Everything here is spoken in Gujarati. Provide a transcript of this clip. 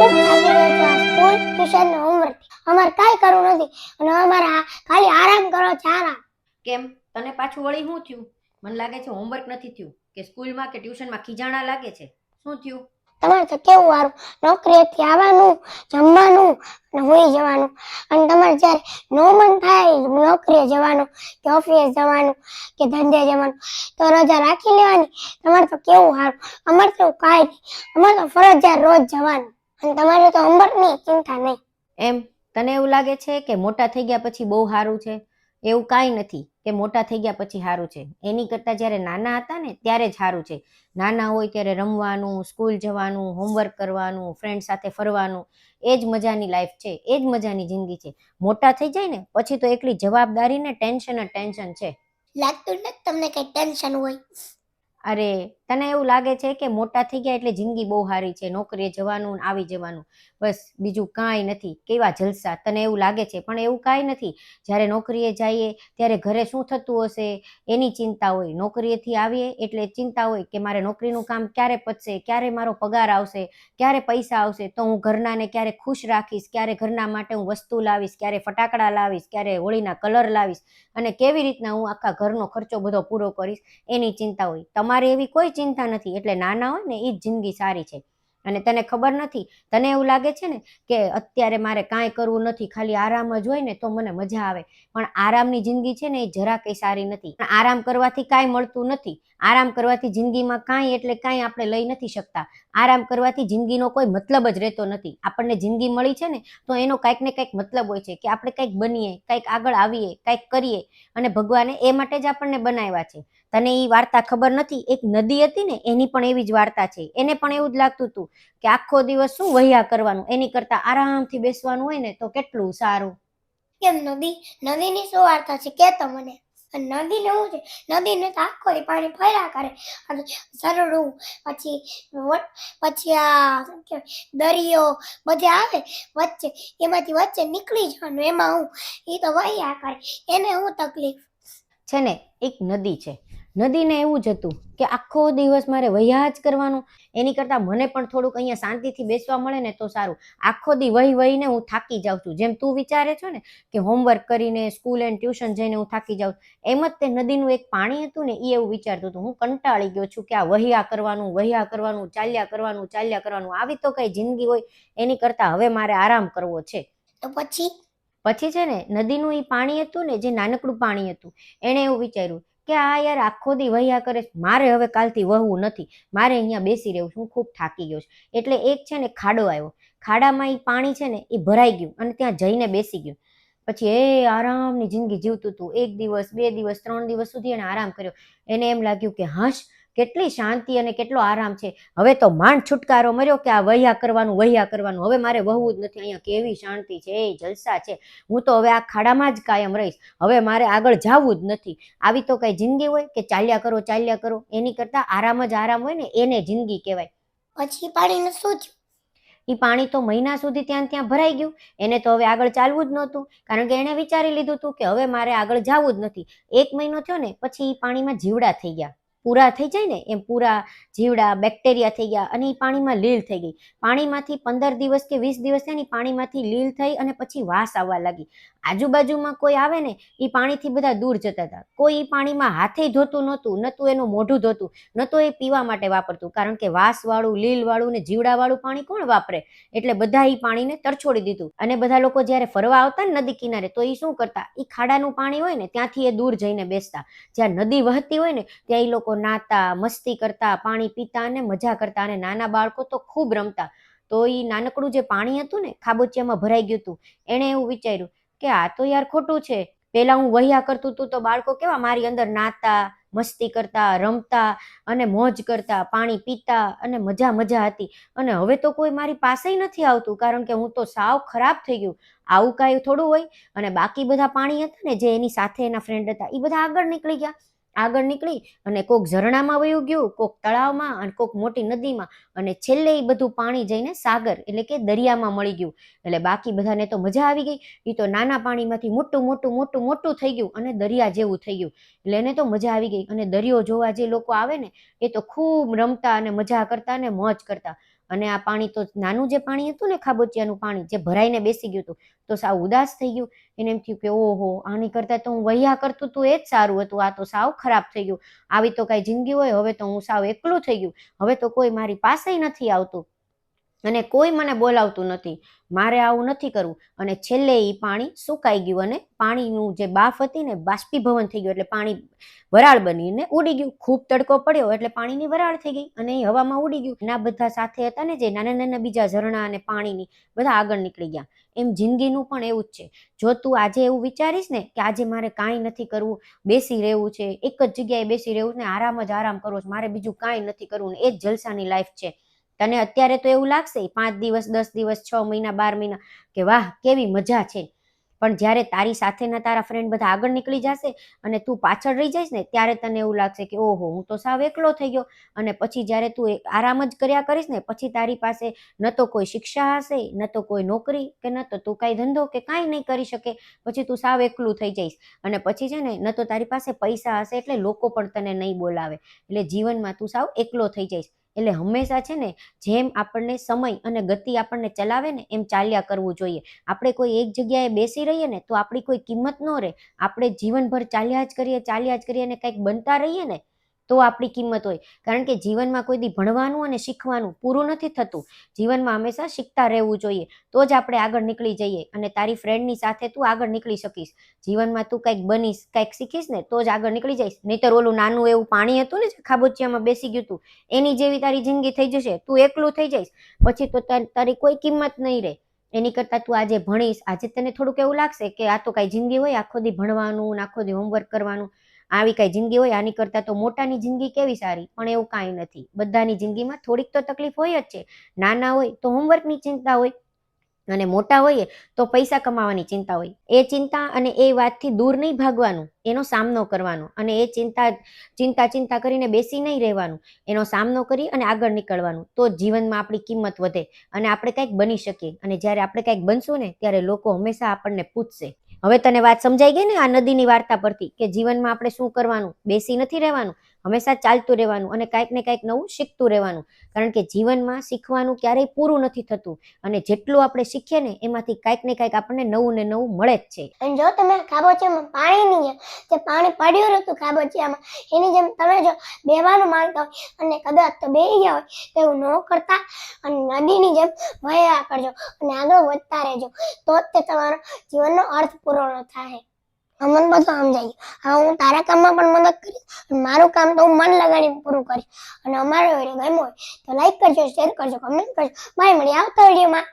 ખૂબ થાકી ગઈ છું આ સ્કૂલ ટ્યુશન ને હોમવર્ક અમારે કાંઈ કરવું નથી અને અમારે ખાલી આરામ કરો છે આરામ. કેમ તને પાછું વળી શું થયું? મને લાગે છે હોમવર્ક નથી થયું કે સ્કૂલમાં કે ટ્યુશનમાં ખીજાણા લાગે છે. શું થયું? તમારે તો કેવું સારું, નોકરીએથી આવવાનું, જમવાનું અને હોઈ જવાનું. અને તમારે જ્યારે નો મન થાય નોકરીએ જવાનું કે ઓફિસે જવાનું કે ધંધે જવાનું તો રજા રાખી લેવાની. તમારે તો કેવું સારું, અમારે તો કાંઈ નહીં, અમારે તો ફરજિયાત રોજ જવાનું અને તમારે તો હોમવર્કની ચિંતા નહીં. એમ તને એવું લાગે છે કે મોટા થઈ ગયા પછી બહુ સારું છે? એવું કાંઈ નથી કે મોટા થઈ ગયા પછી સારું છે. એની કરતાં જ્યારે નાના હતા ને ત્યારે જ સારું છે. નાના હોય ત્યારે રમવાનું, સ્કૂલ જવાનું, હોમવર્ક કરવાનું, ફ્રેન્ડ સાથે ફરવાનું, એ જ મજાની લાઈફ છે, એ જ મજાની જિંદગી છે. મોટા થઈ જાય ને પછી તો એકલી જવાબદારી ને ટેન્શન જ ટેન્શન છે. લાગતું નથી તમને કઈ ટેન્શન હોય? અરે તને એવું લાગે છે કે મોટા થઈ ગયા એટલે જિંદગી બહુ સારી છે, નોકરીએ જવાનું આવી જવાનું, બસ બીજું કાંઈ નથી, કેવા જલસા, તને એવું લાગે છે. પણ એવું કાંઈ નથી. જ્યારે નોકરીએ જઈએ ત્યારે ઘરે શું થતું હશે એની ચિંતા હોય. નોકરીએથી આવીએ એટલે ચિંતા હોય કે મારે નોકરીનું કામ ક્યારે પતશે, ક્યારે મારો પગાર આવશે, ક્યારે પૈસા આવશે, તો હું ઘરનાને ક્યારે ખુશ રાખીશ, ક્યારે ઘરના માટે હું વસ્તુ લાવીશ, ક્યારે ફટાકડા લાવીશ, ક્યારે હોળીના કલર લાવીશ અને કેવી રીતના હું આખા ઘરનો ખર્ચો બધો પૂરો કરીશ એની ચિંતા હોય. તમારે એવી કોઈ ચિંતા નથી. એટલે નાના હોય ને એ જ જિંદગી સારી છે. અને તને ખબર નથી, તને એવું લાગે છે ને કે અત્યારે મારે કાંઈ કરવું નથી, ખાલી આરામ જ હોય ને તો મને મજા આવે. પણ આરામની જિંદગી છે ને એ જરા કંઈ સારી નથી. આરામ કરવાથી કાંઈ મળતું નથી. આરામ કરવાથી જિંદગીમાં કાંઈ એટલે કાંઈ આપણે લઈ નથી શકતા. આરામ કરવાથી જિંદગીનો કોઈ મતલબ જ રહેતો નથી. આપણને જિંદગી મળી છે ને તો એનો કાંઈક ને કાંઈક મતલબ હોય છે કે આપણે કંઈક બનીએ, કંઈક આગળ આવીએ, કંઈક કરીએ. અને ભગવાને એ માટે જ આપણને બનાવ્યા છે. તને એ વાર્તા ખબર નથી? એક નદી હતી ને એની પણ એવી જ વાર્તા છે. એને પણ એવું જ લાગતું હતું કે આખો દિવસ શું વહ્યા કરવાનું, એની કરતા આરામથી બેસવાનું હોય ને તો કેટલું સારું. કેમ નદીની શું વાર્તા છે કે તો મને? નદીને શું છે, નદીને તો આખો પાણી ફર્યા કરે અને સરડું પછી આ દરિયો બધે આવે વચ્ચે, એમાંથી વચ્ચે નીકળી જવાનું, એમાં હું એ તો વહ્યા કરે, એને શું તકલીફ છે ને? એક નદી છે, નદીને એવું જ હતું કે આખો દિવસ મારે વહ્યા જ કરવાનું. એની કરતાં મને પણ થોડુંક અહીંયા શાંતિથી બેસવા મળે ને તો સારું. આખો દી વહીને હું થાકી જાઉં છું. જેમ તું વિચારે છો ને કે હોમવર્ક કરીને સ્કૂલ એન્ડ ટ્યુશન જઈને હું થાકી જાઉં, એમ જ તે નદીનું એક પાણી હતું ને એ એવું વિચારતું હતું. હું કંટાળી ગયો છું કે આ વહ્યા કરવાનું, ચાલ્યા કરવાનું, આવી તો કઈ જિંદગી હોય? એની કરતાં હવે મારે આરામ કરવો છે. તો પછી છે ને નદીનું એ પાણી હતું ને, જે નાનકડું પાણી હતું, એણે એવું વિચાર્યું કે આ યાર આખો દી વહ્યા કરે, મારે હવે કાલથી વહવું નથી, મારે અહીંયા બેસી રહેવું છું, હું ખૂબ થાકી ગયો છું. એટલે એક છે ને ખાડો આવ્યો. ખાડામાં એ પાણી છે ને એ ભરાઈ ગયું અને ત્યાં જઈને બેસી ગયું. પછી એ આરામની જિંદગી જીવતું હતું. 1 દિવસ 2 દિવસ 3 દિવસ સુધી એને આરામ કર્યો. એને એમ લાગ્યું કે હાશ, કેટલી શાંતિ અને કેટલો આરામ છે. હવે તો માંડ છુટકારો મળ્યો કે આ વહ્યા કરવાનું, હવે મારે વહવું જ નથી. અહીંયા કેવી શાંતિ છે, જલસા છે. હું તો હવે આ ખાડામાં જ કાયમ રહીશ. હવે મારે આગળ જવું જ નથી. આવી તો કઈ જિંદગી હોય કે ચાલ્યા કરો? એની કરતા આરામ જ આરામ હોય ને એને જિંદગી કહેવાય. પછી પાણીનું શું થયું? એ પાણી તો મહિના સુધી ત્યાં ભરાઈ ગયું. એને તો હવે આગળ ચાલવું જ નહોતું, કારણ કે એને વિચારી લીધું હતું કે હવે મારે આગળ જવું જ નથી. 1 મહિનો થયો ને પછી એ પાણીમાં જીવડા થઈ ગયા. પૂરા થઈ જાય ને એમ પૂરા જીવડા, બેક્ટેરિયા થઈ ગયા અને એ પાણીમાં લીલ થઈ ગઈ. પાણીમાંથી 15 દિવસ કે 20 દિવસ થયા ને પાણીમાંથી લીલ થઈ અને પછી વાસ આવવા લાગી. આજુબાજુમાં કોઈ આવે ને એ પાણીથી બધા દૂર જતા હતા. કોઈ એ પાણીમાં હાથે ધોતું નહોતું, નતું એનું મોઢું ધોતું, નતો એ પીવા માટે વાપરતું, કારણ કે વાસવાળું, લીલવાળું ને જીવડાવાળું પાણી કોણ વાપરે? એટલે બધા એ પાણીને તરછોડી દીધું. અને બધા લોકો જ્યારે ફરવા આવતા ને નદી કિનારે તો એ શું કરતા, એ ખાડાનું પાણી હોય ને ત્યાંથી એ દૂર જઈને બેસતા. જ્યાં નદી વહતી હોય ને ત્યાં એ લોકો નાતા, મસ્તી કરતા, પાણી પીતા અને મજા કરતા. અને નાના બાળકો તો ખૂબ રમતા. તો એ નાનકડું જે પાણી હતું ને ખાબોચિયામાં ભરાઈ ગયું હતું. એણે એવું વિચાર્યું કે આ તો યાર ખોટું છે. પેલા હું વહ્યા કરતું હતું તો બાળકો કેવા મારી અંદર નાતા, મસ્તી કરતા, રમતા અને મોજ કરતા, પાણી પીતા અને મજા હતી. અને હવે તો કોઈ મારી પાસે નથી આવતું, કારણ કે હું તો સાવ ખરાબ થઈ ગયું. આવું કાંઈ થોડું હોય? અને બાકી બધા પાણી હતા ને જે એની સાથે એના ફ્રેન્ડ હતા એ બધા આગળ નીકળી ગયા. આગળ નીકળી અને કોક ઝરણામાં વયું ગયું, કોક તળાવમાં અને કોક મોટી નદીમાં, અને છેલ્લે એ બધું પાણી જઈને સાગર એટલે કે દરિયામાં મળી ગયું. એટલે બાકી બધાને તો મજા આવી ગઈ. એ તો નાના પાણીમાંથી મોટું થઈ ગયું અને દરિયા જેવું થઈ ગયું. એટલે એને તો મજા આવી ગઈ. અને દરિયો જોવા જે લોકો આવે ને એ તો ખૂબ રમતા અને મજા કરતા અને મોજ કરતા. અને આ પાણી તો નાનું જે પાણી હતું ને ખાબોચિયાનું પાણી જે ભરાઈને બેસી ગયું હતું તો સાવ ઉદાસ થઈ ગયું. એને એમ થયું કે ઓહો, આની કરતા તો હું વહ્યા કરતું તું એ જ સારું હતું, આ તો સાવ ખરાબ થઈ ગયું. આવી તો કઈ જિંદગી હોય, હવે તો હું સાવ એકલું થઈ ગયું, હવે તો કોઈ મારી પાસે નથી આવતું અને કોઈ મને બોલાવતું નથી, મારે આવું નથી કરવું. અને છેલ્લે એ પાણી સુકાઈ ગયું અને પાણીનું જે બાફ હતી ને બાષ્પીભવન થઈ ગયું, એટલે પાણી વરાળ બનીને ઉડી ગયું. ખૂબ તડકો પડ્યો એટલે પાણીની વરાળ થઈ ગઈ અને એ હવામાં ઉડી ગયું. એના બધા સાથે હતા ને જે નાના નાના બીજા ઝરણા અને પાણીની, બધા આગળ નીકળી ગયા. એમ જિંદગીનું પણ એવું જ છે. જો તું આજે એવું વિચારીશ ને કે આજે મારે કાંઈ નથી કરવું, બેસી રહેવું છે, એક જ જગ્યાએ બેસી રહેવું ને આરામ જ આરામ કરવો છે, મારે બીજું કાંઈ નથી કરવું ને એ જ જલસાની લાઈફ છે, તને અત્યારે તો એવું લાગશે 5 દિવસ 10 દિવસ 6 મહિના 12 મહિના કે વાહ કેવી મજા છે. પણ જ્યારે તારી સાથેના તારા ફ્રેન્ડ બધા આગળ નીકળી જશે અને તું પાછળ રહી જઈશ ને ત્યારે તને એવું લાગશે કે ઓહો, હું તો સાવ એકલો થઈ ગયો. અને પછી જ્યારે તું આરામ જ કર્યા કરીશ ને પછી તારી પાસે ન તો કોઈ શિક્ષા હશે, ન તો કોઈ નોકરી, કે ન તો તું કાંઈ ધંધો કે કાંઈ નહીં કરી શકે. પછી તું સાવ એકલું થઈ જઈશ અને પછી છે ને ન તો તારી પાસે પૈસા હશે એટલે લોકો પણ તને નહીં બોલાવે. એટલે જીવનમાં તું સાવ એકલો થઈ જઈશ. એટલે હંમેશા છે ને જેમ આપણને સમય અને ગતિ આપણને ચલાવે ને એમ ચાલ્યા કરવું જોઈએ. આપણે કોઈ એક જગ્યાએ બેસી રહીએ ને તો આપણી કોઈ કિંમત ન રહે. આપણે જીવનભર ચાલ્યા જ કરીએ અને કંઈક બનતા રહીએ ને તો આપણી કિંમત હોય. કારણ કે જીવનમાં કોઈ દી ભણવાનું અને શીખવાનું પૂરું નથી થતું. જીવનમાં હંમેશા શીખતા રહેવું જોઈએ, તો જ આપણે આગળ નીકળી જઈએ અને તારી ફ્રેન્ડની સાથે તું આગળ નીકળી શકીશ. જીવનમાં તું કંઈક બનીશ, કંઈક શીખીશ ને તો જ આગળ નીકળી જઈશ. નહીંતર ઓલું નાનું એવું પાણી હતું ને ખાબોચિયામાં બેસી ગયું તું, એની જેવી તારી જિંદગી થઈ જશે. તું એકલું થઈ જઈશ પછી તો તારી કોઈ કિંમત નહીં રહે. એની કરતાં તું આજે ભણીશ, આજે તને થોડુંક એવું લાગશે કે આ તો કાંઈ જિંદગી હોય, આખો દી ભણવાનું, આખો દી હોમવર્ક કરવાનું, આવી કાંઈ જિંદગી હોય, આની કરતાં તો મોટાની જિંદગી કેવી સારી. પણ એવું કાંઈ નથી. બધાની જિંદગીમાં થોડીક તો તકલીફ હોય જ છે. નાના હોય તો હોમવર્કની ચિંતા હોય અને મોટા હોઈએ તો પૈસા કમાવાની ચિંતા હોય. એ ચિંતા અને એ વાતથી દૂર નહીં ભાગવાનું, એનો સામનો કરવાનો. અને એ ચિંતા કરીને બેસી નહીં રહેવાનું, એનો સામનો કરી અને આગળ નીકળવાનું. તો જીવનમાં આપણી કિંમત વધે અને આપણે કંઈક બની શકીએ. અને જ્યારે આપણે કંઈક બનશું ને ત્યારે લોકો હંમેશા આપણને પૂછશે. હવે તને વાત સમજાઈ ગઈ ને આ નદીની વાર્તા પરથી કે જીવનમાં આપણે શું કરવાનું? બેસી નથી રહેવાનું, હંમેશા ચાલતું રહેવાનું અને કાંઈક ને કાંઈક નવું શીખતું રહેવાનું. કારણ કે જીવનમાં શીખવાનું ક્યારેય પૂરું નથી થતું અને જેટલું આપણે શીખીએ ને એમાંથી કાંઈક ને કાંઈક આપણને નવું ને નવું મળે જ છે. અને જો તમે ખાબોચિયામાં પાણીની જેમ જે પાણી પડ્યું રહેતું ખાબોચિયામાં એની જેમ તમે જો બેવાનું માંગતા હોય અને કદાચ તો બેસી ગયા હોય તો એવું ન કરતા અને નદીની જેમ વહ્યા કરજો અને આગળ વધતા રહેજો, તો જ તે તમારો જીવનનો અર્થ પૂરો થાય. મને બધું સમજાય ગયું. હવે હું તારા કામમાં પણ મદદ કરીશ અને મારું કામ તો હું મન લગાડીને પૂરું કરીશ. અને અમારો વિડીયો ગમ્યો હોય તો લાઈક કરજો, શેર કરજો, કમેન્ટ કરજો. બાય, મળીએ આવતા વિડીયોમાં.